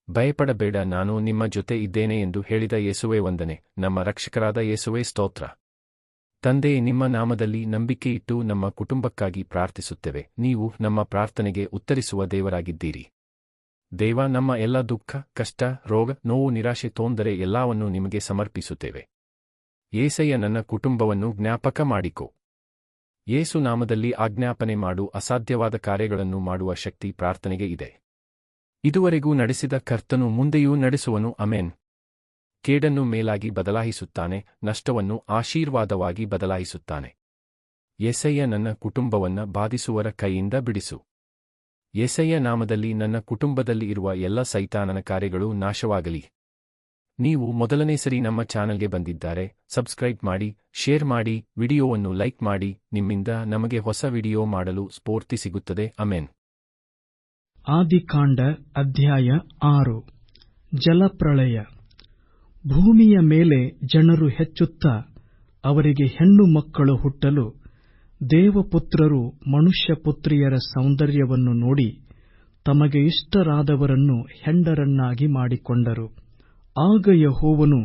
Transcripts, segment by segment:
ಭಯಪಡಬೇಡ, ನಾನು ನಿಮ್ಮ ಜೊತೆ ಇದ್ದೇನೆ ಎಂದು ಹೇಳಿದ ಯೇಸುವೇ ವಂದನೆ. ನಮ್ಮ ರಕ್ಷಕರಾದ ಯೇಸುವೇ ಸ್ತೋತ್ರ. ತಂದೆಯೇ, ನಿಮ್ಮ ನಾಮದಲ್ಲಿ ನಂಬಿಕೆಯಿಟ್ಟು ನಮ್ಮ ಕುಟುಂಬಕ್ಕಾಗಿ ಪ್ರಾರ್ಥಿಸುತ್ತೇವೆ. ನೀವು ನಮ್ಮ ಪ್ರಾರ್ಥನೆಗೆ ಉತ್ತರಿಸುವ ದೇವರಾಗಿದ್ದೀರಿ. ದೇವ, ನಮ್ಮ ಎಲ್ಲ ದುಃಖ, ಕಷ್ಟ, ರೋಗ, ನೋವು, ನಿರಾಶೆ, ತೊಂದರೆ ಎಲ್ಲವನ್ನೂ ನಿಮಗೆ ಸಮರ್ಪಿಸುತ್ತೇವೆ. ಯೇಸಯ್ಯ, ನನ್ನ ಕುಟುಂಬವನ್ನು ಜ್ಞಾಪಕ ಮಾಡಿಕೊ. ಯೇಸು ನಾಮದಲ್ಲಿ ಆಜ್ಞಾಪನೆ ಮಾಡು. ಅಸಾಧ್ಯವಾದ ಕಾರ್ಯಗಳನ್ನು ಮಾಡುವ ಶಕ್ತಿ ಪ್ರಾರ್ಥನೆಗೆ ಇದೆ. ಇದುವರೆಗೂ ನಡೆಸಿದ ಕರ್ತನು ಮುಂದೆಯೂ ನಡೆಸುವನು. ಅಮೆನ್. ಕೇಡನ್ನು ಮೇಲಾಗಿ ಬದಲಾಯಿಸುತ್ತಾನೆ, ನಷ್ಟವನ್ನು ಆಶೀರ್ವಾದವಾಗಿ ಬದಲಾಯಿಸುತ್ತಾನೆ. ಯೆಸಯ್ಯ, ನನ್ನ ಕುಟುಂಬವನ್ನ ಬಾಧಿಸುವರ ಕೈಯಿಂದ ಬಿಡಿಸು. ಯೆಸಯ್ಯ ನಾಮದಲ್ಲಿ ನನ್ನ ಕುಟುಂಬದಲ್ಲಿ ಇರುವ ಎಲ್ಲ ಸೈತಾನನ ಕಾರ್ಯಗಳು ನಾಶವಾಗಲಿ. ನೀವು ಮೊದಲನೇ ಸರಿ ನಮ್ಮ ಚಾನಲ್ಗೆ ಬಂದಿದ್ದಾರೆ, ಸಬ್ಸ್ಕ್ರೈಬ್ ಮಾಡಿ, ಶೇರ್ ಮಾಡಿ, ವಿಡಿಯೋವನ್ನು ಲೈಕ್ ಮಾಡಿ. ನಿಮ್ಮಿಂದ ನಮಗೆ ಹೊಸ ವಿಡಿಯೋ ಮಾಡಲು ಸ್ಫೂರ್ತಿ ಸಿಗುತ್ತದೆ. ಅಮೆನ್. ಆದಿಕಾಂಡ ಅಧ್ಯಾಯ 6. ಜಲಪ್ರಳಯ. ಭೂಮಿಯ ಮೇಲೆ ಜನರು ಹೆಚ್ಚುತ್ತಾ ಅವರಿಗೆ ಹೆಣ್ಣು ಮಕ್ಕಳು ಹುಟ್ಟಲು ದೇವಪುತ್ರರು ಮನುಷ್ಯಪುತ್ರಿಯರ ಸೌಂದರ್ಯವನ್ನು ನೋಡಿ ತಮಗೆ ಇಷ್ಟರಾದವರನ್ನು ಹೆಂಡರನ್ನಾಗಿ ಮಾಡಿಕೊಂಡರು. ಆಗ ಯೆಹೋವನು,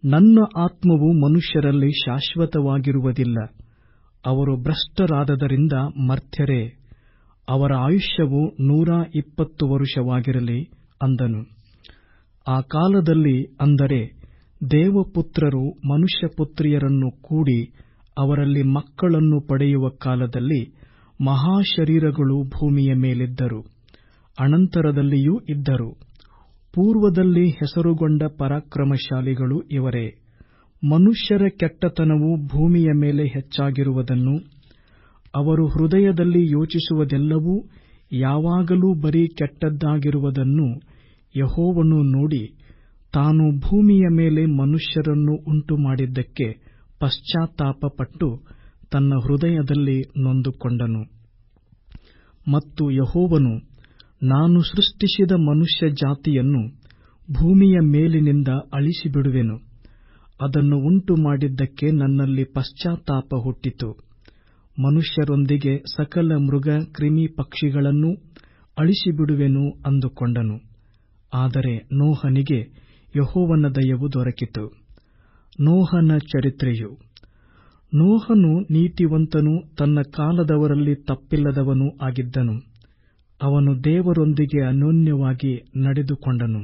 ನನ್ನ ಆತ್ಮವು ಮನುಷ್ಯರಲ್ಲಿ ಶಾಶ್ವತವಾಗಿರುವುದಿಲ್ಲ, ಅವರು ಭ್ರಷ್ಟರಾದದರಿಂದ ಮರ್ತ್ಯರೇ, ಅವರ ಆಯುಷ್ಯವು 120 ವರುಷವಾಗಿರಲಿ ಅಂದನು. ಆ ಕಾಲದಲ್ಲಿ, ಅಂದರೆ ದೇವಪುತ್ರರು ಮನುಷ್ಯಪುತ್ರಿಯರನ್ನು ಕೂಡಿ ಅವರಲ್ಲಿ ಮಕ್ಕಳನ್ನು ಪಡೆಯುವ ಕಾಲದಲ್ಲಿ, ಮಹಾಶರೀರಗಳು ಭೂಮಿಯ ಮೇಲಿದ್ದರು, ಅನಂತರದಲ್ಲಿಯೂ ಇದ್ದರು. ಪೂರ್ವದಲ್ಲಿ ಹೆಸರುಗೊಂಡ ಪರಾಕ್ರಮಶಾಲಿಗಳು ಇವರೇ. ಮನುಷ್ಯರ ಕೆಟ್ಟತನವು ಭೂಮಿಯ ಮೇಲೆ ಹೆಚ್ಚಾಗಿರುವುದನ್ನು, ಅವರು ಹೃದಯದಲ್ಲಿ ಯೋಚಿಸುವುದೆಲ್ಲವೂ ಯಾವಾಗಲೂ ಬರೀ ಕೆಟ್ಟದ್ದಾಗಿರುವುದನ್ನು ಯೆಹೋವನು ನೋಡಿ, ತಾನು ಭೂಮಿಯ ಮೇಲೆ ಮನುಷ್ಯರನ್ನು ಉಂಟುಮಾಡಿದ್ದಕ್ಕೆ ಪಶ್ಚಾತ್ತಾಪಪಟ್ಟು ತನ್ನ ಹೃದಯದಲ್ಲಿ ನೊಂದುಕೊಂಡನು. ಮತ್ತು ಯೆಹೋವನು, ನಾನು ಸೃಷ್ಟಿಸಿದ ಮನುಷ್ಯ ಜಾತಿಯನ್ನು ಭೂಮಿಯ ಮೇಲಿನಿಂದ ಅಳಿಸಿಬಿಡುವೆನು, ಅದನ್ನು ಉಂಟುಮಾಡಿದ್ದಕ್ಕೆ ನನ್ನಲ್ಲಿ ಪಶ್ಚಾತ್ತಾಪ ಹುಟ್ಟಿತು. ಮನುಷ್ಯರೊಂದಿಗೆ ಸಕಲ ಮೃಗ, ಕ್ರಿಮಿ, ಪಕ್ಷಿಗಳನ್ನೂ ಅಳಿಸಿಬಿಡುವೆನು ಅಂದುಕೊಂಡನು. ಆದರೆ ನೋಹನಿಗೆ ಯೆಹೋವನ ದಯವು ದೊರಕಿತು. ನೋಹನ ಚರಿತ್ರೆಯು. ನೋಹನು ನೀತಿವಂತನೂ ತನ್ನ ಕಾಲದವರಲ್ಲಿ ತಪ್ಪಿಲ್ಲದವನೂ ಆಗಿದ್ದನು. ಅವನು ದೇವರೊಂದಿಗೆ ಅನ್ಯೋನ್ಯವಾಗಿ ನಡೆದುಕೊಂಡನು.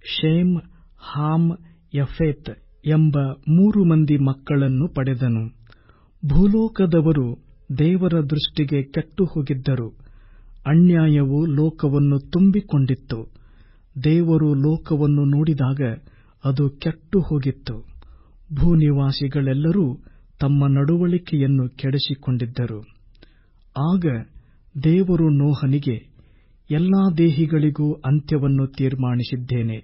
ಶೇಮ್, ಹಾಮ್, ಯಫೇತ್ ಎಂಬ 3 ಮಂದಿ ಮಕ್ಕಳನ್ನು ಪಡೆದನು. ಭೂಲೋಕದವರು ದೇವರ ದೃಷ್ಟಿಗೆ ಕೆಟ್ಟು ಹೋಗಿದ್ದರು. ಅನ್ಯಾಯವು ಲೋಕವನ್ನು ತುಂಬಿಕೊಂಡಿತ್ತು. ದೇವರು ಲೋಕವನ್ನು ನೋಡಿದಾಗ ಅದು ಕೆಟ್ಟು ಹೋಗಿತ್ತು. ಭೂನಿವಾಸಿಗಳೆಲ್ಲರೂ ತಮ್ಮ ನಡವಳಿಕೆಯನ್ನು ಕೆಡಿಸಿಕೊಂಡಿದ್ದರು. ಆಗ ದೇವರು ನೋಹನಿಗೆ, ಎಲ್ಲಾ ದೇಹಿಗಳಿಗೂ ಅಂತ್ಯವನ್ನು ತೀರ್ಮಾನಿಸಿದ್ದೇನೆ.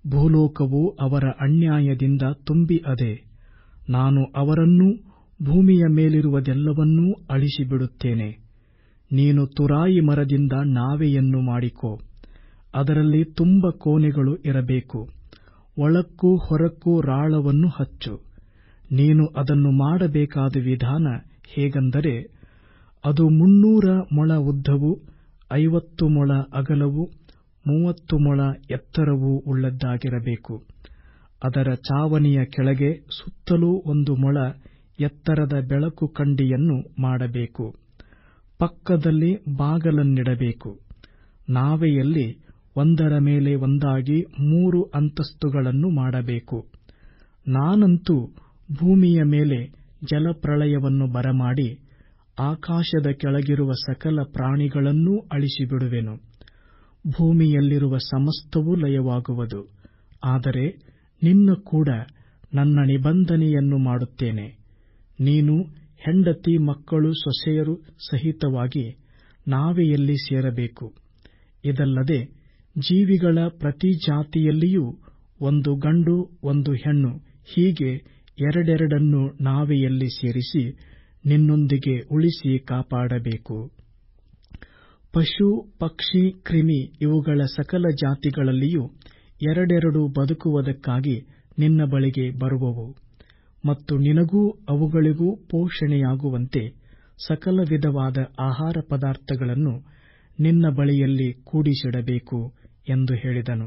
ಭೂಲೋಕವು ಅವರ ಅನ್ಯಾಯದಿಂದ ತುಂಬಿ ಅದೆ. ನಾನು ಅವರನ್ನೂ ಭೂಮಿಯ ಮೇಲಿರುವುದೆಲ್ಲವನ್ನೂ ಅಳಿಸಿಬಿಡುತ್ತೇನೆ. ನೀನು ತುರಾಯಿ ಮರದಿಂದ ನಾವೆಯನ್ನು ಮಾಡಿಕೋ. ಅದರಲ್ಲಿ ತುಂಬ ಕೋಣೆಗಳು ಇರಬೇಕು. ಒಳಕ್ಕೂ ಹೊರಕ್ಕೂ ರಾಳವನ್ನು ಹಚ್ಚು. ನೀನು ಅದನ್ನು ಮಾಡಬೇಕಾದ ವಿಧಾನ ಹೇಗೆಂದರೆ, ಅದು 300 ಮೊಳ ಉದ್ದವೂ 50 ಮೊಳ ಅಗಲವೂ 30 ಮೊಳ ಎತ್ತರವೂ ಉಳ್ಳದ್ದಾಗಿರಬೇಕು. ಅದರ ಚಾವಣಿಯ ಕೆಳಗೆ ಸುತ್ತಲೂ 1 ಮೊಳ ಎತ್ತರದ ಬೆಳಕು ಕಂಡಿಯನ್ನು ಮಾಡಬೇಕು. ಪಕ್ಕದಲ್ಲಿ ಬಾಗಲನ್ನಿಡಬೇಕು. ನಾವೆಯಲ್ಲಿ ಒಂದರ ಮೇಲೆ ಒಂದಾಗಿ 3 ಅಂತಸ್ತುಗಳನ್ನು ಮಾಡಬೇಕು. ನಾನಂತೂ ಭೂಮಿಯ ಮೇಲೆ ಜಲಪ್ರಳಯವನ್ನು ಬರಮಾಡಿ ಆಕಾಶದ ಕೆಳಗಿರುವ ಸಕಲ ಪ್ರಾಣಿಗಳನ್ನೂ ಅಳಿಸಿಬಿಡುವೆನು. ಭೂಮಿಯಲ್ಲಿರುವ ಸಮಸ್ತವೂ ಲಯವಾಗುವುದು. ಆದರೆ ನಿನ್ನ ಕೂಡ ನನ್ನ ನಿಬಂಧನೆಯನ್ನು ಮಾಡುತ್ತೇನೆ. ನೀನು, ಹೆಂಡತಿ, ಮಕ್ಕಳು, ಸೊಸೆಯರು ಸಹಿತವಾಗಿ ನಾವೆಯಲ್ಲಿ ಸೇರಬೇಕು. ಇದಲ್ಲದೆ ಜೀವಿಗಳ ಪ್ರತಿ ಜಾತಿಯಲ್ಲಿಯೂ 1 ಗಂಡು 1 ಹೆಣ್ಣು, ಹೀಗೆ 2 ನಾವೆಯಲ್ಲಿ ಸೇರಿಸಿ ನಿನ್ನೊಂದಿಗೆ ಉಳಿಸಿ ಕಾಪಾಡಬೇಕು. ಪಶು, ಪಕ್ಷಿ, ಕ್ರಿಮಿ ಇವುಗಳ ಸಕಲ ಜಾತಿಗಳಲ್ಲಿಯೂ 2 ಬದುಕುವುದಕ್ಕಾಗಿ ನಿನ್ನ ಬಳಿಗೆ ಬರುವವು. ಮತ್ತು ನಿನಗೂ ಅವುಗಳಿಗೂ ಪೋಷಣೆಯಾಗುವಂತೆ ಸಕಲ ವಿಧವಾದ ಆಹಾರ ಪದಾರ್ಥಗಳನ್ನು ನಿನ್ನ ಬಳಿಯಲ್ಲಿ ಕೂಡಿಸಿಡಬೇಕು ಎಂದು ಹೇಳಿದನು.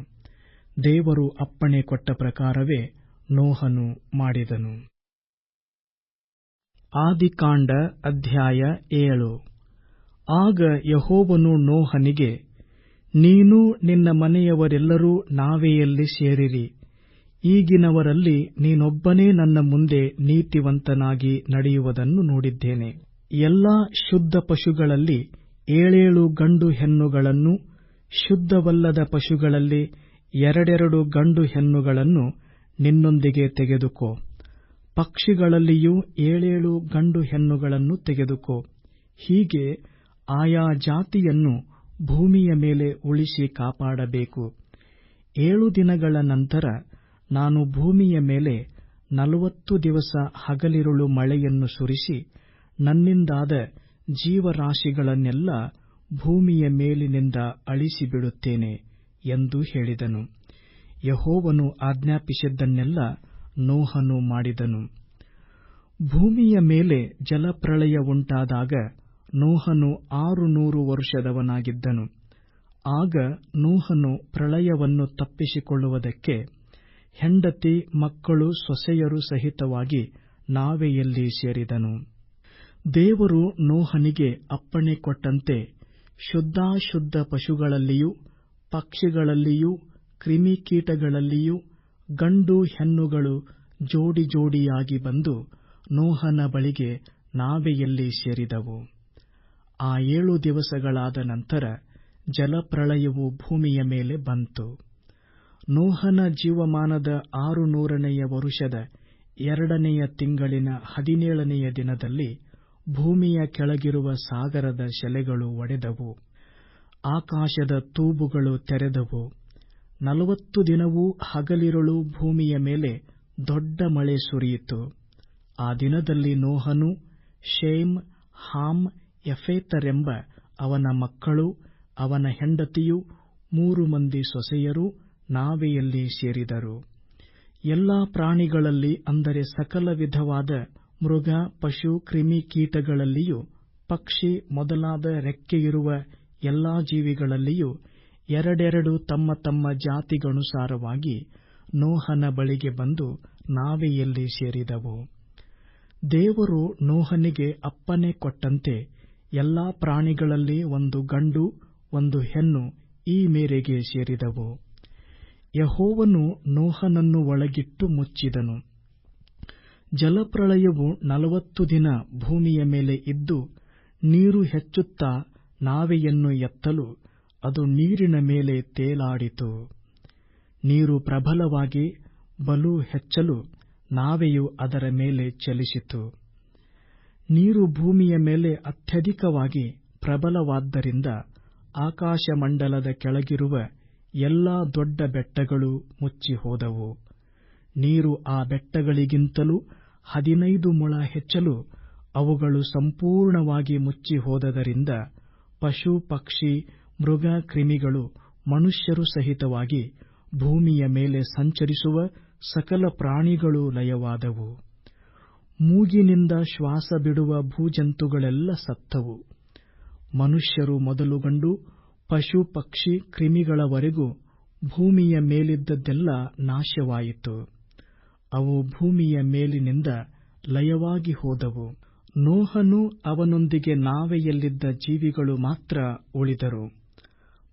ದೇವರು ಅಪ್ಪಣೆ ಕೊಟ್ಟ ಪ್ರಕಾರವೇ ನೋಹನು ಮಾಡಿದನು. ಆದಿಕಾಂಡ ಅಧ್ಯಾಯ 7. ಆಗ ಯೆಹೋವನು ನೋಹನಿಗೆ, ನೀನೂ ನಿನ್ನ ಮನೆಯವರೆಲ್ಲರೂ ನಾವೆಯಲ್ಲಿ ಸೇರಿರಿ. ಈಗಿನವರಲ್ಲಿ ನೀನೊಬ್ಬನೇ ನನ್ನ ಮುಂದೆ ನೀತಿವಂತನಾಗಿ ನಡೆಯುವುದನ್ನು ನೋಡಿದ್ದೇನೆ. ಎಲ್ಲಾ ಶುದ್ಧ ಪಶುಗಳಲ್ಲಿ 7 ಗಂಡು ಹೆಣ್ಣುಗಳನ್ನು, ಶುದ್ಧವಲ್ಲದ ಪಶುಗಳಲ್ಲಿ 2 ಗಂಡು ಹೆಣ್ಣುಗಳನ್ನು ನಿನ್ನೊಂದಿಗೆ ತೆಗೆದುಕೋ. ಪಕ್ಷಿಗಳಲ್ಲಿಯೂ 7 ಗಂಡು ಹೆಣ್ಣುಗಳನ್ನು ತೆಗೆದುಕೋ. ಹೀಗೆ ಆಯಾ ಜಾತಿಯನ್ನು ಭೂಮಿಯ ಮೇಲೆ ಉಳಿಸಿ ಕಾಪಾಡಬೇಕು. 7 ದಿನಗಳ ನಂತರ ನಾನು ಭೂಮಿಯ ಮೇಲೆ 40 ದಿವಸ ಹಗಲಿರುಳು ಮಳೆಯನ್ನು ಸುರಿಸಿ ನನ್ನಿಂದಾದ ಜೀವರಾಶಿಗಳನ್ನೆಲ್ಲ ಭೂಮಿಯ ಮೇಲಿನಿಂದ ಅಳಿಸಿಬಿಡುತ್ತೇನೆ ಎಂದು ಹೇಳಿದನು. ಯೆಹೋವನು ಆಜ್ಞಾಪಿಸಿದ್ದನ್ನೆಲ್ಲ ನೋಹನು ಮಾಡಿದನು. ಭೂಮಿಯ ಮೇಲೆ ಜಲಪ್ರಳಯ ಉಂಟಾದಾಗ ನೋಹನು 600 ವರ್ಷದವನಾಗಿದ್ದನು. ಆಗ ನೋಹನು ಪ್ರಳಯವನ್ನು ತಪ್ಪಿಸಿಕೊಳ್ಳುವುದಕ್ಕೆ ಹೆಂಡತಿ, ಮಕ್ಕಳು, ಸೊಸೆಯರು ಸಹಿತವಾಗಿ ನಾವೆಯಲ್ಲಿ ಸೇರಿದನು. ದೇವರು ನೋಹನಿಗೆ ಅಪ್ಪಣೆ ಕೊಟ್ಟಂತೆ ಶುದ್ಧಾಶುದ್ಧ ಪಶುಗಳಲ್ಲಿಯೂ, ಪಕ್ಷಿಗಳಲ್ಲಿಯೂ, ಕ್ರಿಮಿಕೀಟಗಳಲ್ಲಿಯೂ ಗಂಡು ಹೆಣ್ಣುಗಳು ಜೋಡಿ ಜೋಡಿಯಾಗಿ ಬಂದು ನೋಹನ ಬಳಿಗೆ ನಾವೆಯಲ್ಲಿ ಸೇರಿದವು. ಆ 7 ದಿವಸಗಳಾದ ನಂತರ ಜಲಪ್ರಳಯವು ಭೂಮಿಯ ಮೇಲೆ ಬಂತು. ನೋಹನ ಜೀವಮಾನದ 600ನೆಯ ವರುಷದ 2ನೆಯ ತಿಂಗಳಿನ 17ನೆಯ ದಿನದಲ್ಲಿ ಭೂಮಿಯ ಕೆಳಗಿರುವ ಸಾಗರದ ಶೆಲೆಗಳು ಒಡೆದವು, ಆಕಾಶದ ತೂಬುಗಳು ತೆರೆದವು. 40 ದಿನವೂ ಹಗಲಿರುಳು ಭೂಮಿಯ ಮೇಲೆ ದೊಡ್ಡ ಮಳೆ ಸುರಿಯಿತು. ಆ ದಿನದಲ್ಲಿ ನೋಹನು, ಶೇಮ್, ಹಾಮ್, ಯಫೇತರೆಂಬ ಅವನ ಮಕ್ಕಳು, ಅವನ ಹೆಂಡತಿಯು, 3 ಮಂದಿ ಸೊಸೆಯರು ನಾವೆಯಲ್ಲಿ ಸೇರಿದರು. ಎಲ್ಲಾ ಪ್ರಾಣಿಗಳಲ್ಲಿ, ಅಂದರೆ ಸಕಲ ವಿಧವಾದ ಮೃಗ, ಪಶು, ಕ್ರಿಮಿ, ಕೀಟಗಳಲ್ಲಿಯೂ, ಪಕ್ಷಿ ಮೊದಲಾದ ರೆಕ್ಕೆಯಿರುವ ಎಲ್ಲಾ ಜೀವಿಗಳಲ್ಲಿಯೂ 2 ತಮ್ಮ ತಮ್ಮ ಜಾತಿಗನುಸಾರವಾಗಿ ನೋಹನ ಬಳಿಗೆ ಬಂದು ನಾವೆಯಲ್ಲಿ ಸೇರಿದವು. ದೇವರು ನೋಹನಿಗೆ ಅಪ್ಪಣೆ ಕೊಟ್ಟಂತೆ ಎಲ್ಲಾ ಪ್ರಾಣಿಗಳಲ್ಲಿ 1 ಗಂಡು 1 ಹೆಣ್ಣು ಈ ಮೇರೆಗೆ ಸೇರಿದವು. ಯೆಹೋವನು ನೋಹನನ್ನು ಒಳಗಿಟ್ಟು ಮುಚ್ಚಿದನು. ಜಲಪ್ರಳಯವು 40 ದಿನ ಭೂಮಿಯ ಮೇಲೆ ಇದ್ದು ನೀರು ಹೆಚ್ಚುತ್ತಾ ನಾವೆಯನ್ನು ಎತ್ತಲು ಅದು ನೀರಿನ ಮೇಲೆ ತೇಲಾಡಿತು. ನೀರು ಪ್ರಬಲವಾಗಿ ಬಲು ಹೆಚ್ಚಲು ನಾವೆಯು ಅದರ ಮೇಲೆ ಚಲಿಸಿತು. ನೀರು ಭೂಮಿಯ ಮೇಲೆ ಅತ್ಯಧಿಕವಾಗಿ ಪ್ರಬಲವಾದ್ದರಿಂದ ಆಕಾಶಮಂಡಲದ ಕೆಳಗಿರುವ ಎಲ್ಲಾ ದೊಡ್ಡ ಬೆಟ್ಟಗಳು ಮುಚ್ಚಿಹೋದವು. ನೀರು ಆ ಬೆಟ್ಟಗಳಿಗಿಂತಲೂ 15 ಮೊಳ ಹೆಚ್ಚಲು ಅವುಗಳು ಸಂಪೂರ್ಣವಾಗಿ ಮುಚ್ಚಿಹೋದದರಿಂದ ಪಶು, ಪಕ್ಷಿ, ಮೃಗ, ಕ್ರಿಮಿಗಳು, ಮನುಷ್ಯರು ಸಹಿತವಾಗಿ ಭೂಮಿಯ ಮೇಲೆ ಸಂಚರಿಸುವ ಸಕಲ ಪ್ರಾಣಿಗಳು ಲಯವಾದವು. ಮೂಗಿನಿಂದ ಶ್ವಾಸ ಬಿಡುವ ಭೂಜಂತುಗಳೆಲ್ಲ ಸತ್ತವು. ಮನುಷ್ಯರು ಮೊದಲುಗೊಂಡು ಪಶು, ಪಕ್ಷಿ, ಕ್ರಿಮಿಗಳವರೆಗೂ ಭೂಮಿಯ ಮೇಲಿದ್ದದ್ದೆಲ್ಲ ನಾಶವಾಯಿತು. ಅವು ಭೂಮಿಯ ಮೇಲಿನಿಂದ ಲಯವಾಗಿ ಹೋದವು. ನೋಹನು ಅವನೊಂದಿಗೆ ನಾವೆಯಲ್ಲಿದ್ದ ಜೀವಿಗಳು ಮಾತ್ರ ಉಳಿದರು.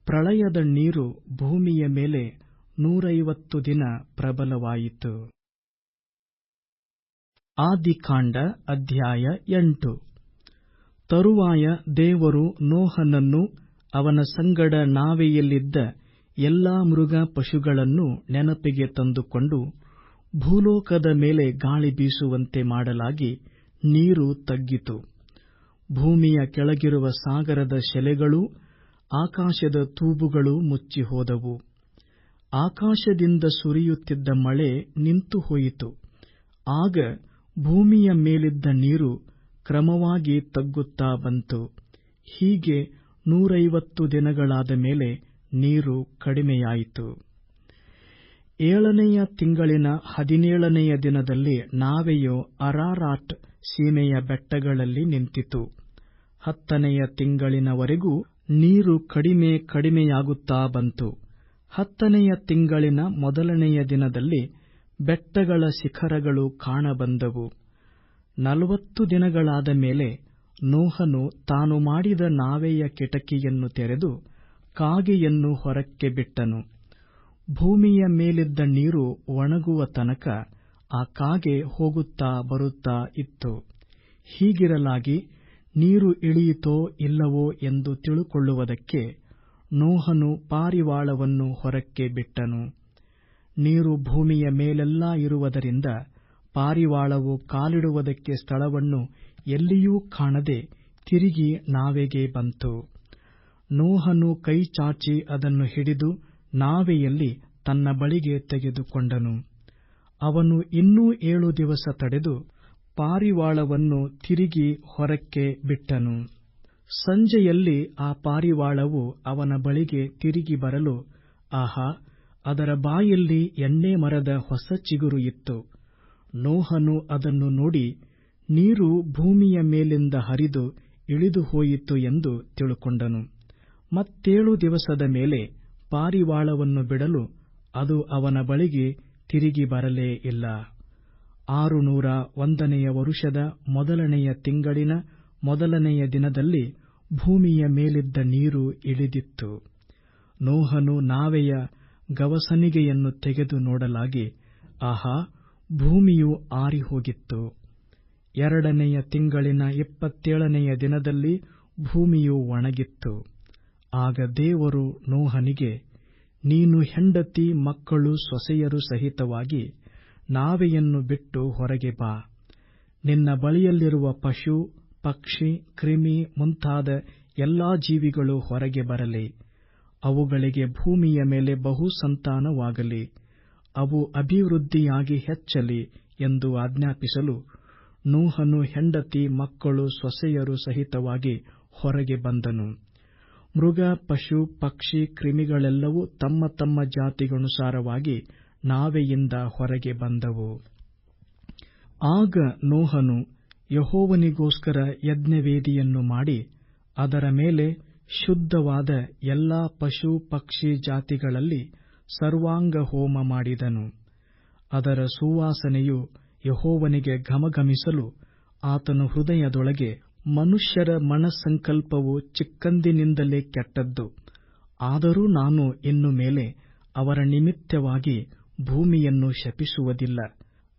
ಪ್ರಳಯದ ನೀರು ಭೂಮಿಯ ಮೇಲೆ 150 ದಿನ ಪ್ರಬಲವಾಯಿತು. ಆದಿಕಾಂಡ ಅಧ್ಯಾಯ 8. ತರುವಾಯ ದೇವರು ನೋಹನನ್ನು ಅವನ ಸಂಗಡ ನಾವೆಯಲ್ಲಿದ್ದ ಎಲ್ಲಾ ಮೃಗ ಪಶುಗಳನ್ನು ನೆನಪಿಗೆ ತಂದುಕೊಂಡು ಭೂಲೋಕದ ಮೇಲೆ ಗಾಳಿ ಬೀಸುವಂತೆ ಮಾಡಲಾಗಿ ನೀರು ತಗ್ಗಿತು. ಭೂಮಿಯ ಕೆಳಗಿರುವ ಸಾಗರದ ಶೆಲೆಗಳೂ ಆಕಾಶದ ತೂಬುಗಳೂ ಮುಚ್ಚಿಹೋದವು. ಆಕಾಶದಿಂದ ಸುರಿಯುತ್ತಿದ್ದ ಮಳೆ ನಿಂತು ಹೋಯಿತು. ಆಗ ಭೂಮಿಯ ಮೇಲಿದ್ದ ನೀರು ಕ್ರಮವಾಗಿ ತಗ್ಗುತ್ತಾ ಬಂತು. ಹೀಗೆ 150 ದಿನಗಳಾದ ಮೇಲೆ ನೀರು ಕಡಿಮೆಯಾಯಿತು. 7ನೆಯ ತಿಂಗಳಿನ 17ನೆಯ ದಿನದಲ್ಲಿ ನಾವೆಯು ಅರಾರಾಟ್ ಸೀಮೆಯ ಬೆಟ್ಟಗಳಲ್ಲಿ ನಿಂತಿತು. 10ನೆಯ ತಿಂಗಳಿನವರೆಗೂ ನೀರು ಕಡಿಮೆಯಾಗುತ್ತಾ ಬಂತು. 10ನೆಯ ತಿಂಗಳಿನ ಮೊದಲನೆಯ ದಿನದಲ್ಲಿ ಬೆಟ್ಟಗಳ ಶಿಖರಗಳು ಕಾಣಬಂದವು. 40 ದಿನಗಳಾದ ಮೇಲೆ ನೋಹನು ತಾನು ಮಾಡಿದ ನಾವೆಯ ಕಿಟಕಿಯನ್ನು ತೆರೆದು ಕಾಗೆಯನ್ನು ಹೊರಕ್ಕೆ ಬಿಟ್ಟನು. ಭೂಮಿಯ ಮೇಲಿದ್ದ ನೀರು ಒಣಗುವ ತನಕ ಆ ಕಾಗೆ ಹೋಗುತ್ತಾ ಬರುತ್ತಾ ಇತ್ತು. ಹೀಗಿರಲಾಗಿ ನೀರು ಇಳಿಯಿತೋ ಇಲ್ಲವೋ ಎಂದು ತಿಳುಕೊಳ್ಳುವುದಕ್ಕೆ ನೋಹನು ಪಾರಿವಾಳವನ್ನು ಹೊರಕ್ಕೆ ಬಿಟ್ಟನು. ನೀರು ಭೂಮಿಯ ಮೇಲೆಲ್ಲಾ ಇರುವುದರಿಂದ ಪಾರಿವಾಳವು ಕಾಲಿಡುವುದಕ್ಕೆ ಸ್ಥಳವನ್ನು ಎಲ್ಲಿಯೂ ಕಾಣದೆ ತಿರುಗಿ ನಾವೆಗೆ ಬಂತು. ನೋಹನು ಕೈ ಚಾಚಿ ಅದನ್ನು ಹಿಡಿದು ನಾವೆಯಲ್ಲಿ ತನ್ನ ಬಳಿಗೆ ತೆಗೆದುಕೊಂಡನು. ಅವನು ಇನ್ನೂ 7 ದಿವಸ ತಡೆದು ಪಾರಿವಾಳವನ್ನು ತಿರುಗಿ ಹೊರಕ್ಕೆ ಬಿಟ್ಟನು. ಸಂಜೆಯಲ್ಲಿ ಆ ಪಾರಿವಾಳವು ಅವನ ಬಳಿಗೆ ತಿರುಗಿ ಬರಲು, ಆಹಾ, ಅದರ ಬಾಯಲ್ಲಿ ಎಣ್ಣೆ ಮರದ ಹೊಸ ಚಿಗುರು ಇತ್ತು. ನೋಹನು ಅದನ್ನು ನೋಡಿ, ನೀರು ಭೂಮಿಯ ಮೇಲಿಂದ ಹರಿದು ಇಳಿದು ಹೋಯಿತು ಎಂದು ತಿಳುಕೊಂಡನು. 7 ದಿವಸದ ಮೇಲೆ ಪಾರಿವಾಳವನ್ನು ಬಿಡಲು ಅದು ಅವನ ಬಳಿಗೆ ತಿರುಗಿ ಬರಲೇ ಇಲ್ಲ. 601ನೆಯ ವರುಷದ ಮೊದಲನೆಯ ತಿಂಗಳಿನ ಮೊದಲನೆಯ ದಿನದಲ್ಲಿ ಭೂಮಿಯ ಮೇಲಿದ್ದ ನೀರು ಇಳಿದಿತ್ತು. ನೋಹನು ನಾವೆಯ ಗವಸಣಿಗೆಯನ್ನು ತೆಗೆದು ನೋಡಲಾಗಿ, ಆಹಾ, ಭೂಮಿಯು ಆರಿಹೋಗಿತ್ತು. 2ನೆಯ ತಿಂಗಳಿನ 27ನೆಯ ದಿನದಲ್ಲಿ ಭೂಮಿಯು ಒಣಗಿತ್ತು. ಆಗ ದೇವರು ನೋಹನಿಗೆ, ನೀನು ಹೆಂಡತಿ, ಮಕ್ಕಳು, ಸೊಸೆಯರು ಸಹಿತವಾಗಿ ನಾವೆಯನ್ನು ಬಿಟ್ಟು ಹೊರಗೆ ಬಾ. ನಿನ್ನ ಬಳಿಯಲ್ಲಿರುವ ಪಶು, ಪಕ್ಷಿ, ಕ್ರಿಮಿ ಮುಂತಾದ ಎಲ್ಲಾ ಜೀವಿಗಳು ಹೊರಗೆ ಬರಲಿ. ಅವುಗಳಿಗೆ ಭೂಮಿಯ ಮೇಲೆ ಬಹು ಸಂತಾನವಾಗಲಿ. ಅವು ಅಭಿವೃದ್ಧಿಯಾಗಿ ಹೆಚ್ಚಲಿ ಎಂದು ಆಜ್ಞಾಪಿಸಲು ನೋಹನು ಹೆಂಡತಿ, ಮಕ್ಕಳು, ಸೊಸೆಯರು ಸಹಿತವಾಗಿ ಹೊರಗೆ ಬಂದನು. ಮೃಗ, ಪಶು, ಪಕ್ಷಿ, ಕ್ರಿಮಿಗಳೆಲ್ಲವೂ ತಮ್ಮ ತಮ್ಮ ಜಾತಿಗನುಸಾರವಾಗಿ ನಾವೆಯಿಂದ ಹೊರಗೆ ಬಂದವು. ಆಗ ನೋಹನು ಯೆಹೋವನಿಗೋಸ್ಕರ ಯಜ್ಞವೇದಿಯನ್ನು ಮಾಡಿ ಅದರ ಮೇಲೆ ಶುದ್ಧವಾದ ಎಲ್ಲಾ ಪಶು ಪಕ್ಷಿ ಜಾತಿಗಳಲ್ಲಿ ಸರ್ವಾಂಗ ಹೋಮ ಮಾಡಿದನು. ಅದರ ಸುವಾಸನೆಯು ಯೆಹೋವನಿಗೆ ಘಮಘಮಿಸಲು ಆತನ ಹೃದಯದೊಳಗೆ, ಮನುಷ್ಯರ ಮನಸ್ಸಂಕಲ್ಪವು ಚಿಕ್ಕಂದಿನಿಂದಲೇ ಕೆಟ್ಟದ್ದು, ಆದರೂ ನಾನು ಇನ್ನು ಮೇಲೆ ಅವರ ನಿಮಿತ್ತವಾಗಿ ಭೂಮಿಯನ್ನು ಶಪಿಸುವುದಿಲ್ಲ.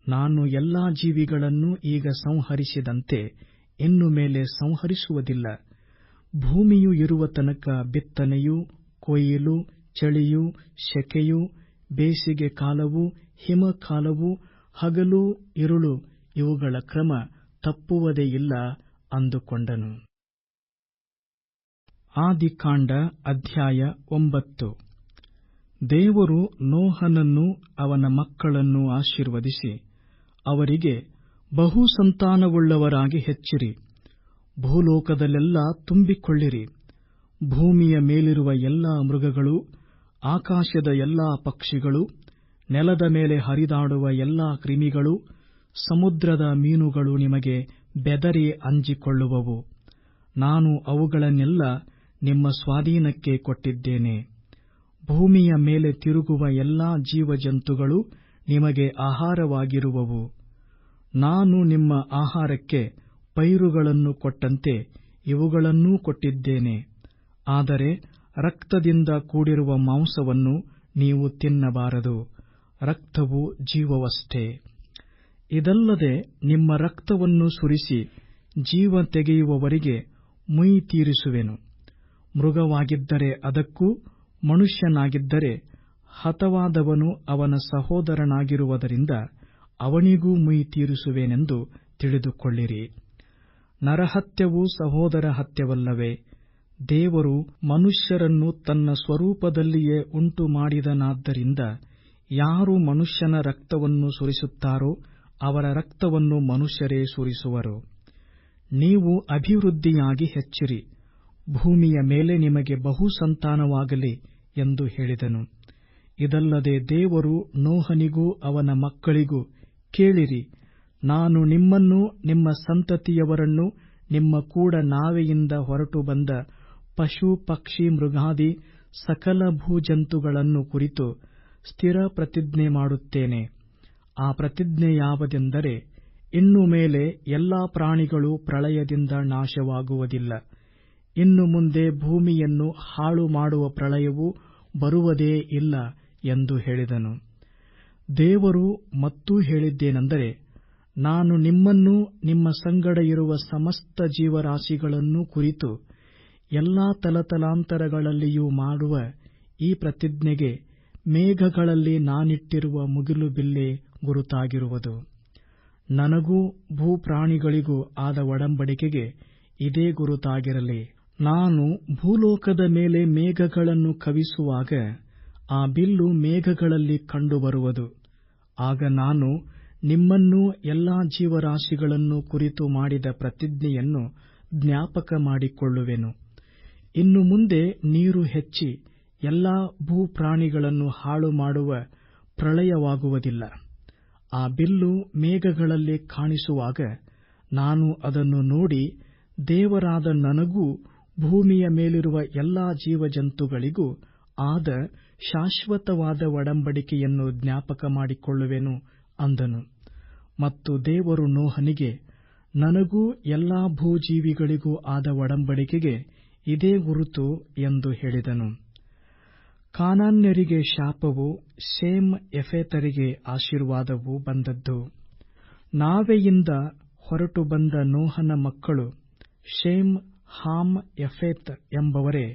ನಾನು ಎಲ್ಲಾ ಜೀವಿಗಳನ್ನು ಈಗ ಸಂಹರಿಸಿದಂತೆ ಇನ್ನು ಮೇಲೆ ಸಂಹರಿಸುವುದಿಲ್ಲ. ಭೂಮಿಯು ಇರುವ ತನಕ ಬಿತ್ತನೆಯೂ ಕೊಯ್ಲು, ಚಳಿಯೂ ಸೆಕೆಯೂ, ಬೇಸಿಗೆ ಕಾಲವೂ ಹಿಮಕಾಲವೂ, ಹಗಲು ಇರುಳು ಇವುಗಳ ಕ್ರಮ ತಪ್ಪುವುದೇ ಇಲ್ಲ ಅಂದುಕೊಂಡನು. ಆದಿಕಾಂಡ ಅಧ್ಯಾಯ 9. ದೇವರು ನೋಹನನ್ನೂ ಅವನ ಮಕ್ಕಳನ್ನೂ ಆಶೀರ್ವದಿಸಿ ಅವರಿಗೆ, ಬಹು ಸಂತಾನವುಳ್ಳವರಾಗಿ ಹೆಚ್ಚಿರಿ, ಭೂಲೋಕದಲ್ಲೆಲ್ಲಾ ತುಂಬಿಕೊಳ್ಳಿರಿ. ಭೂಮಿಯ ಮೇಲಿರುವ ಎಲ್ಲಾ ಮೃಗಗಳು, ಆಕಾಶದ ಎಲ್ಲಾ ಪಕ್ಷಿಗಳು, ನೆಲದ ಮೇಲೆ ಹರಿದಾಡುವ ಎಲ್ಲಾ ಕ್ರಿಮಿಗಳು, ಸಮುದ್ರದ ಮೀನುಗಳು ನಿಮಗೆ ಬೆದರಿ ಅಂಜಿಕೊಳ್ಳುವವು. ನಾನು ಅವುಗಳನ್ನೆಲ್ಲ ನಿಮ್ಮ ಸ್ವಾಧೀನಕ್ಕೆ ಕೊಟ್ಟಿದ್ದೇನೆ. ಭೂಮಿಯ ಮೇಲೆ ತಿರುಗುವ ಎಲ್ಲಾ ಜೀವಜಂತುಗಳು ನಿಮಗೆ ಆಹಾರವಾಗಿರುವವು. ನಾನು ನಿಮ್ಮ ಆಹಾರಕ್ಕೆ ಪೈರುಗಳನ್ನು ಕೊಟ್ಟಂತೆ ಇವುಗಳನ್ನೂ ಕೊಟ್ಟಿದ್ದೇನೆ. ಆದರೆ ರಕ್ತದಿಂದ ಕೂಡಿರುವ ಮಾಂಸವನ್ನು ನೀವು ತಿನ್ನಬಾರದು. ರಕ್ತವು ಜೀವವಷ್ಟೇ. ಇದಲ್ಲದೆ ನಿಮ್ಮ ರಕ್ತವನ್ನು ಸುರಿಸಿ ಜೀವ ತೆಗೆಯುವವರಿಗೆ ಮುಯ್ಯಿ ತೀರಿಸುವೆನು. ಮೃಗವಾಗಿದ್ದರೆ ಅದಕ್ಕೂ, ಮನುಷ್ಯನಾಗಿದ್ದರೆ ಹತವಾದವನು ಅವನ ಸಹೋದರನಾಗಿರುವುದರಿಂದ ಅವನಿಗೂ ಮುಯ್ಯಿ ತೀರಿಸುವೆನೆಂದು ತಿಳಿದುಕೊಳ್ಳಿರಿ. ನರಹತ್ಯವು ಸಹೋದರ ಹತ್ಯವಲ್ಲವೇ? ದೇವರು ಮನುಷ್ಯರನ್ನು ತನ್ನ ಸ್ವರೂಪದಲ್ಲಿಯೇ ಉಂಟು ಮಾಡಿದನಾದ್ದರಿಂದ ಯಾರು ಮನುಷ್ಯನ ರಕ್ತವನ್ನು ಸುರಿಸುತ್ತಾರೋ ಅವರ ರಕ್ತವನ್ನು ಮನುಷ್ಯರೇ ಸುರಿಸುವರು. ನೀವು ಅಭಿವೃದ್ಧಿಯಾಗಿ ಹೆಚ್ಚಿರಿ, ಭೂಮಿಯ ಮೇಲೆ ನಿಮಗೆ ಬಹು ಸಂತಾನವಾಗಲಿ ಎಂದು ಹೇಳಿದನು. ಇದಲ್ಲದೆ ದೇವರು ನೋಹನಿಗೂ ಅವನ ಮಕ್ಕಳಿಗೂ, ಕೇಳಿರಿ, ನಾನು ನಿಮ್ಮನ್ನೂ ನಿಮ್ಮ ಸಂತತಿಯವರನ್ನೂ ನಿಮ್ಮ ಕೂಡ ನಾವೆಯಿಂದ ಹೊರಟು ಬಂದ ಪಶು ಪಕ್ಷಿ ಮೃಗಾದಿ ಸಕಲ ಭೂಜಂತುಗಳನ್ನು ಕುರಿತು ಸ್ಥಿರ ಪ್ರತಿಜ್ಞೆ ಮಾಡುತ್ತೇನೆ. ಆ ಪ್ರತಿಜ್ಞೆ ಯಾವುದೆಂದರೆ, ಇನ್ನು ಮೇಲೆ ಎಲ್ಲಾ ಪ್ರಾಣಿಗಳು ಪ್ರಳಯದಿಂದ ನಾಶವಾಗುವುದಿಲ್ಲ. ಇನ್ನು ಮುಂದೆ ಭೂಮಿಯನ್ನು ಹಾಳು ಮಾಡುವ ಪ್ರಳಯವು ಬರುವುದೇ ಇಲ್ಲ ಎಂದು ಹೇಳಿದನು. ದೇವರು ಮತ್ತೂ ಹೇಳಿದ್ದೇನೆಂದರೆ, ನಾನು ನಿಮ್ಮನ್ನೂ ನಿಮ್ಮ ಸಂಗಡ ಇರುವ ಸಮಸ್ತ ಜೀವರಾಶಿಗಳನ್ನೂ ಕುರಿತು ಎಲ್ಲಾ ತಲತಲಾಂತರಗಳಲ್ಲಿಯೂ ಮಾಡುವ ಈ ಪ್ರತಿಜ್ಞೆಗೆ ಮೇಘಗಳಲ್ಲಿ ನಾನಿಟ್ಟಿರುವ ಮುಗಿಲುಬಿಲ್ಲೇ ಗುರುತಾಗಿರುವುದು. ನನಗೂ ಭೂಪ್ರಾಣಿಗಳಿಗೂ ಆದ ಒಡಂಬಡಿಕೆಗೆ ಇದೇ ಗುರುತಾಗಿರಲಿ. ನಾನು ಭೂಲೋಕದ ಮೇಲೆ ಮೇಘಗಳನ್ನು ಕವಿಸುವಾಗ ಆ ಬಿಲ್ಲು ಮೇಘಗಳಲ್ಲಿ ಕಂಡುಬರುವುದು. ಆಗ ನಾನು ನಿಮ್ಮನ್ನೂ ಎಲ್ಲಾ ಜೀವರಾಶಿಗಳನ್ನು ಕುರಿತು ಮಾಡಿದ ಪ್ರತಿಜ್ಞೆಯನ್ನು ಜ್ಞಾಪಕ ಮಾಡಿಕೊಳ್ಳುವೆನು. ಇನ್ನು ಮುಂದೆ ನೀರು ಹೆಚ್ಚಿ ಎಲ್ಲಾ ಭೂಪ್ರಾಣಿಗಳನ್ನು ಹಾಳು ಮಾಡುವ ಪ್ರಳಯವಾಗುವುದಿಲ್ಲ. ಆ ಬಿಲ್ಲು ಮೇಘಗಳಲ್ಲಿ ಕಾಣಿಸುವಾಗ ನಾನು ಅದನ್ನು ನೋಡಿ ದೇವರಾದ ನನಗೂ ಭೂಮಿಯ ಮೇಲಿರುವ ಎಲ್ಲಾ ಜೀವಜಂತುಗಳಿಗೂ ಆದ ಶಾಶ್ವತವಾದ ಒಡಂಬಡಿಕೆಯನ್ನು ಜ್ಞಾಪಕ ಮಾಡಿಕೊಳ್ಳುವೆನು ಅಂದನು. ಮತ್ತು ದೇವರು ನೋಹನಿಗೆ, ನನಗೂ ಎಲ್ಲಾ ಭೂಜೀವಿಗಳಿಗೂ ಆದ ಒಡಂಬಡಿಕೆಗೆ ಇದೇ ಗುರುತು ಎಂದು ಹೇಳಿದನು. ಕಾನಾನ್ಯರಿಗೆ ಶಾಪವೂ ಶೇಮ್ ಯಫೇತರಿಗೆ ಆಶೀರ್ವಾದವೂ ಬಂದದ್ದು. ನಾವೆಯಿಂದ ಹೊರಟು ಬಂದ ನೋಹನ ಮಕ್ಕಳು ಶೇಮ್, ಹಾಮ್, ಯಫೇತ್ ಎಂಬವರೇ.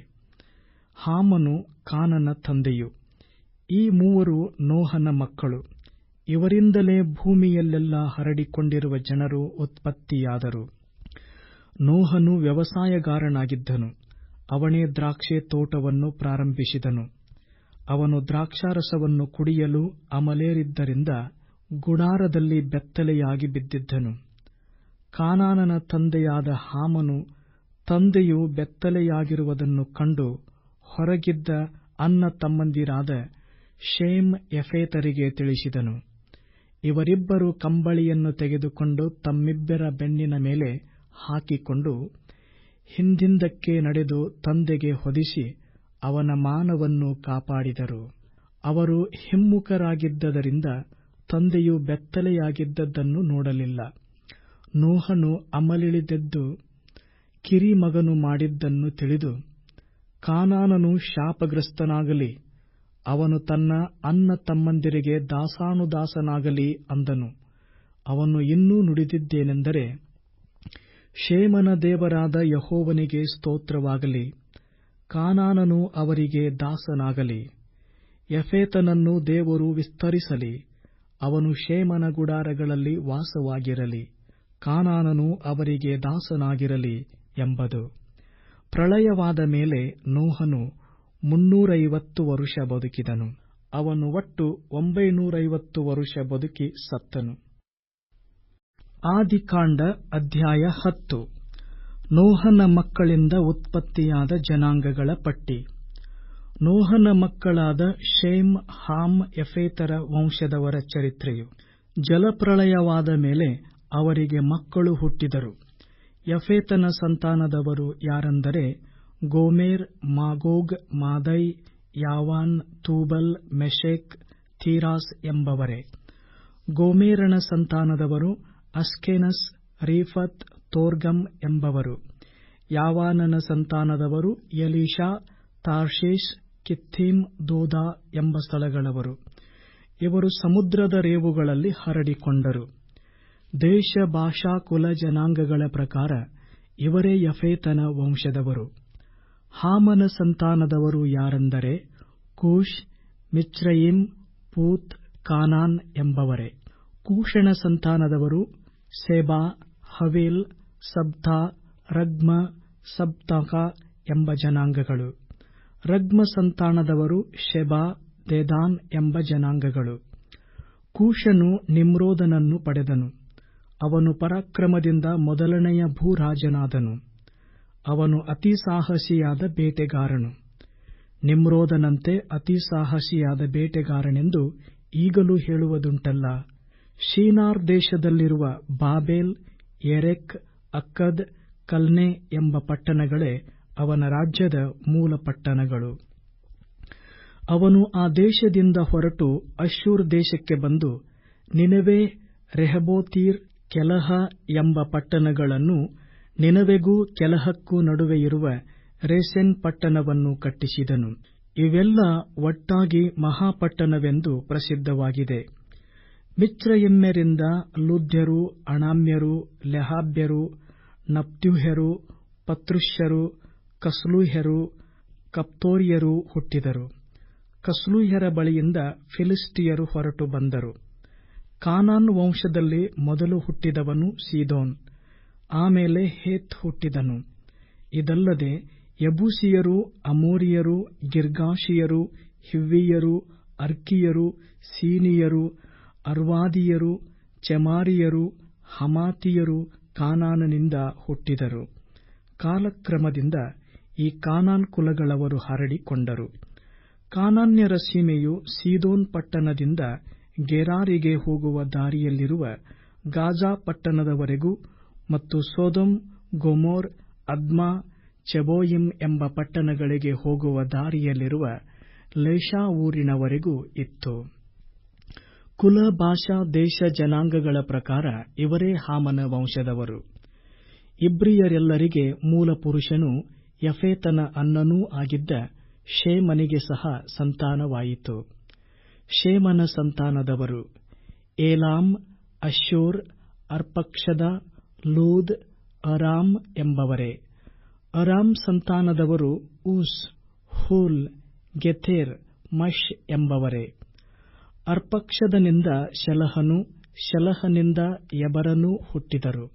ಹಾಮನು ಕಾನನ ತಂದೆಯು. ಈ ಮೂವರು ನೋಹನ ಮಕ್ಕಳು. ಇವರಿಂದಲೇ ಭೂಮಿಯಲ್ಲೆಲ್ಲ ಹರಡಿಕೊಂಡಿರುವ ಜನರು ಉತ್ಪತ್ತಿಯಾದರು. ನೋಹನು ವ್ಯವಸಾಯಗಾರನಾಗಿದ್ದನು. ಅವನೇ ದ್ರಾಕ್ಷೆ ತೋಟವನ್ನು ಪ್ರಾರಂಭಿಸಿದನು. ಅವನು ದ್ರಾಕ್ಷಾರಸವನ್ನು ಕುಡಿಯಲು ಅಮಲೇರಿದ್ದರಿಂದ ಗುಡಾರದಲ್ಲಿ ಬೆತ್ತಲೆಯಾಗಿ ಬಿದ್ದಿದ್ದನು. ಕಾನಾನನ ತಂದೆಯಾದ ಹಾಮನು ತಂದೆಯು ಬೆತ್ತಲೆಯಾಗಿರುವುದನ್ನು ಕಂಡು ಹೊರಗಿದ್ದ ಅಣ್ಣ ತಮ್ಮಂದಿರಾದ ಶೇಮ್, ಯಫೇತರಿಗೆ ತಿಳಿಸಿದನು. ಇವರಿಬ್ಬರು ಕಂಬಳಿಯನ್ನು ತೆಗೆದುಕೊಂಡು ತಮ್ಮಿಬ್ಬರ ಬೆನ್ನಿನ ಮೇಲೆ ಹಾಕಿಕೊಂಡು ಹಿಂದಿಂದಕ್ಕೆ ನಡೆದು ತಂದೆಗೆ ಹೊದಿಸಿ ಅವನ ಮಾನವನ್ನು ಕಾಪಾಡಿದರು. ಅವರು ಹಿಮ್ಮುಖರಾಗಿದ್ದರಿಂದ ತಂದೆಯು ಬೆತ್ತಲೆಯಾಗಿದ್ದದ್ದನ್ನು ನೋಡಲಿಲ್ಲ. ನೋಹನು ಅಮಲಿಳಿದೆದ್ದು ಕಿರಿಮಗನು ಮಾಡಿದ್ದನ್ನು ತಿಳಿದು, ಕಾನಾನನು ಶಾಪಗ್ರಸ್ತನಾಗಲಿ, ಅವನು ತನ್ನ ಅಣ್ಣ ತಮ್ಮಂದಿರಿಗೆ ದಾಸಾನುದಾಸನಾಗಲಿ ಅಂದನು. ಅವನು ಇನ್ನೂ ನುಡಿದಿದ್ದೇನೆಂದರೆ, ಶೇಮನ ದೇವರಾದ ಯೆಹೋವನಿಗೆ ಸ್ತೋತ್ರವಾಗಲಿ, ಕಾನಾನನು ಅವರಿಗೆ ದಾಸನಾಗಲಿ. ಯಫೇತನನ್ನು ದೇವರು ವಿಸ್ತರಿಸಲಿ, ಅವನು ಶೇಮನ ಗುಡಾರಗಳಲ್ಲಿ ವಾಸವಾಗಿರಲಿ, ಕಾನಾನನು ಅವರಿಗೆ ದಾಸನಾಗಿರಲಿ ಎಂಬುದು. ಪ್ರಳಯವಾದ ಮೇಲೆ ನೋಹನು 350 ವರುಷ ಬದುಕಿದನು. ಅವನು ಒಟ್ಟು 950 ವರುಷ ಬದುಕಿ ಸತ್ತನು. ಆದಿಕಾಂಡ ಅಧ್ಯಾಯ 10. ನೋಹನ ಮಕ್ಕಳಿಂದ ಉತ್ಪತ್ತಿಯಾದ ಜನಾಂಗಗಳ ಪಟ್ಟಿ. ನೋಹನ ಮಕ್ಕಳಾದ ಶೇಮ್, ಹಾಮ್, ಯಫೇತರ ವಂಶದವರ ಚರಿತ್ರೆಯು. ಜಲಪ್ರಳಯವಾದ ಮೇಲೆ ಅವರಿಗೆ ಮಕ್ಕಳು ಹುಟ್ಟಿದರು. ಯಫೇತನ ಸಂತಾನದವರು ಯಾರೆಂದರೆ, Gomer, Magog, ಮಾದೈ, Javan, Tubal, Meshech, Tiras ಎಂಬವರೇ. ಗೋಮೆರನ ಸಂತಾನದವರು ಅಸ್ಕೆನಸ್, ರೀಫತ್, ತೋರ್ಗಮ್ ಎಂಬವರು. ಯಾವಾನನ ಸಂತಾನದವರು ಎಲೀಷಾ, ತಾರ್ಷೀಷ್, ಕಿತ್ತೀಮ್, ದೋದಾ ಎಂಬ ಸ್ಥಳಗಳವರು. ಇವರು ಸಮುದ್ರದ ರೇವುಗಳಲ್ಲಿ ಹರಡಿಕೊಂಡರು. ದೇಶ, ಭಾಷಾ, ಕುಲ, ಜನಾಂಗಗಳ ಪ್ರಕಾರ ಇವರೇ ಯಫೇತನ ವಂಶದವರು. ಹಾಮನ ಸಂತಾನದವರು ಯಾರೆಂದರೆ, ಕೂಷ್, ಮಿಚ್ರಯಿಮ್, ಪೂತ್, ಕಾನಾನ್ ಎಂಬವರೇ. ಕೂಷನ ಸಂತಾನದವರು ಸೆಬಾ, ಹವೀಲ್, ಸಬ್ತಾ, ರಗ್ಮ, ಸಬ್ತಕ ಎಂಬ ಜನಾಂಗಗಳು. ರಗ್ಮ ಸಂತಾನದವರು ಶೆಬಾ, ದೆದಾನ್ ಎಂಬ ಜನಾಂಗಗಳು. ಕೂಷನು ನಿಮ್ರೋದನನ್ನು ಪಡೆದನು. ಅವನು ಪರಾಕ್ರಮದಿಂದ ಮೊದಲನೆಯ ಭೂರಾಜನಾದನು. ಅವನು ಅತಿ ಸಾಹಸಿಯಾದ ಬೇಟೆಗಾರನು. ನಿಮ್ರೋದನಂತೆ ಅತಿ ಸಾಹಸಿಯಾದ ಬೇಟೆಗಾರನೆಂದು ಈಗಲೂ ಹೇಳುವುದುಂಟಲ್ಲ. ಶಿನಾರ್ ದೇಶದಲ್ಲಿರುವ ಬಾಬೆಲ್, ಎರೆಕ್, ಅಕ್ಕದ್, ಕಲ್ನೆ ಎಂಬ ಪಟ್ಟಣಗಳೇ ಅವನ ರಾಜ್ಯದ ಮೂಲ ಪಟ್ಟಣಗಳು. ಅವನು ಆ ದೇಶದಿಂದ ಹೊರಟು ಅಶ್ಶೂರ್ ದೇಶಕ್ಕೆ ಬಂದು ನಿನೆವೆ, ರೆಹಬೋತೀರ್, ಕೆಲಹ ಎಂಬ ಪಟ್ಟಣಗಳನ್ನೂ ನಿನೆವೆಗೂ ಕೆಲಹಕ್ಕೂ ನಡುವೆ ಇರುವ ರೇಸೆನ್ ಪಟ್ಟಣವನ್ನು ಕಟ್ಟಿಸಿದನು. ಇವೆಲ್ಲ ಒಟ್ಟಾಗಿ ಮಹಾಪಟ್ಟಣವೆಂದು ಪ್ರಸಿದ್ಧವಾಗಿದೆ. ಮಿಚ್ರಯಿಮ್ಯರಿಂದ ಲೂದ್ಯರು, ಅಣಾಮ್ಯರು, ಲೆಹಾಬ್ಯರು, ನಫ್ತೂಹ್ಯರು, ಪತ್ರುಶ್ಯರು, ಕಸ್ಲೂಹ್ಯರು, ಕಫ್ತೋರ್ಯರು ಹುಟ್ಟಿದರು. ಕಸ್ಲೂಹ್ಯರ ಬಳಿಯಿಂದ ಫಿಲಿಷ್ಟಿಯರು ಹೊರಟು ಬಂದರು. ಕಾನಾನ್ ವಂಶದಲ್ಲಿ ಮೊದಲು ಹುಟ್ಟಿದವನು ಸೀದೋನ್, ಆಮೇಲೆ ಹೇತ್ ಹುಟ್ಟಿದನು. ಇದಲ್ಲದೆ ಯಬೂಸಿಯರು, ಅಮೋರಿಯರು, ಗಿರ್ಗಾಷಿಯರು, ಹಿವ್ವಿಯರು, ಅರ್ಕಿಯರು, ಸೀನಿಯರು, ಅರ್ವಾದಿಯರು, ಚೆಮಾರಿಯರು, ಹಮಾತಿಯರು ಕಾನಾನನಿಂದ ಹುಟ್ಟಿದರು. ಕಾಲಕ್ರಮದಿಂದ ಈ ಕಾನಾನ್ ಕುಲಗಳವರು ಹರಡಿಕೊಂಡರು. ಕಾನಾನ್ಯರ ಸೀಮೆಯು ಸೀದೋನ್ ಪಟ್ಟಣದಿಂದ ಗೆರಾರಿಗೆ ಹೋಗುವ ದಾರಿಯಲ್ಲಿರುವ ಗಾಜಾ ಪಟ್ಟಣದವರೆಗೂ ಮತ್ತು ಸೊದೋಮ್, ಗೊಮೋರ್, ಅದ್ಮಾ, ಚೆಬೋಯಿಮ್ ಎಂಬ ಪಟ್ಟಣಗಳಿಗೆ ಹೋಗುವ ದಾರಿಯಲ್ಲಿರುವ ಲೇಷಾ ಊರಿನವರೆಗೂ ಇತ್ತು. ಕುಲ, ಭಾಷಾ, ದೇಶ, ಜನಾಂಗಗಳ ಪ್ರಕಾರ ಇವರೇ ಹಾಮನ ವಂಶದವರು. ಇಬ್ರಿಯರೆಲ್ಲರಿಗೆ ಮೂಲಪುರುಷನೂ ಯಫೇತನ ಅಣ್ಣನೂ ಆಗಿದ್ದ ಶೇಮನಿಗೆ ಸಹ ಸಂತಾನವಾಯಿತು. ಶೇಮನ ಸಂತಾನದವರು ಏಲಾಮ್, ಅಶ್ಶೂರ್, ಅರ್ಪಕ್ಷದ, ಲೂದ್, ಅರಾಮ್ ಎಂಬವರೇ. ಅರಾಮ್ ಸಂತಾನದವರು ಊಸ್, ಹೂಲ್, ಗೆಥೆರ್, ಮಷ್ ಎಂಬವರೇ. ಅರ್ಪಕ್ಷದನಿಂದ ಶೆಲಹನೂ, ಶೆಲಹನಿಂದ ಎಬರನೂ ಹುಟ್ಟಿದರು.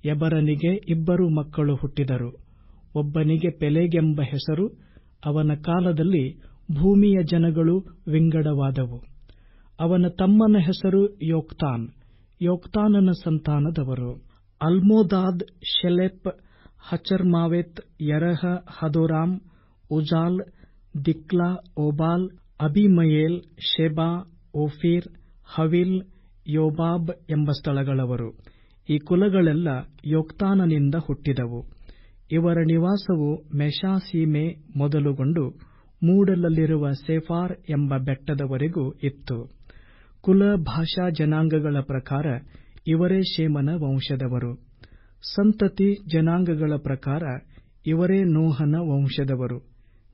ಎಬರನಿಗೆ 2 ಮಕ್ಕಳು ಹುಟ್ಟಿದರು. ಒಬ್ಬನಿಗೆ ಪೆಲೆಗೆಂಬ ಹೆಸರು. ಅವನ ಕಾಲದಲ್ಲಿ ಭೂಮಿಯ ಜನಗಳು ವಿಂಗಡವಾದವು. ಅವನ ತಮ್ಮನ ಹೆಸರು ಯೋಕ್ತಾನ್. ಯೋಕ್ತಾನನ ಸಂತಾನದವರು Almodad, Sheleph, Hazarmaveth, Jerah, Hadoram, Uzal, Diklah, Obal, Abimael, Sheba, Ophir, Havilah, Jobab ಎಂಬ ಸ್ಥಳಗಳವರು. ಈ ಕುಲಗಳೆಲ್ಲ ಯೋಕ್ತಾನನಿಂದ ಹುಟ್ಟಿದವು. ಇವರ ನಿವಾಸವು ಮೆಷಾ ಸೀಮೆ ಮೊದಲುಗೊಂಡು ಮೂಡಲಲ್ಲಿರುವ ಸೆಫಾರ್ ಎಂಬ ಬೆಟ್ಟದವರೆಗೂ ಇತ್ತು. ಕುಲ, ಭಾಷಾ, ಜನಾಂಗಗಳ ಪ್ರಕಾರ ಇವರೇ ಶೇಮನ ವಂಶದವರು. ಸಂತತಿ, ಜನಾಂಗಗಳ ಪ್ರಕಾರ ಇವರೇ ನೋಹನ ವಂಶದವರು.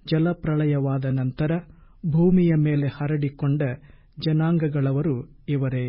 ಜಲಪ್ರಳಯವಾದ ನಂತರ ಭೂಮಿಯ ಮೇಲೆ ಹರಡಿಕೊಂಡ ಜನಾಂಗಗಳವರು ಇವರೇ.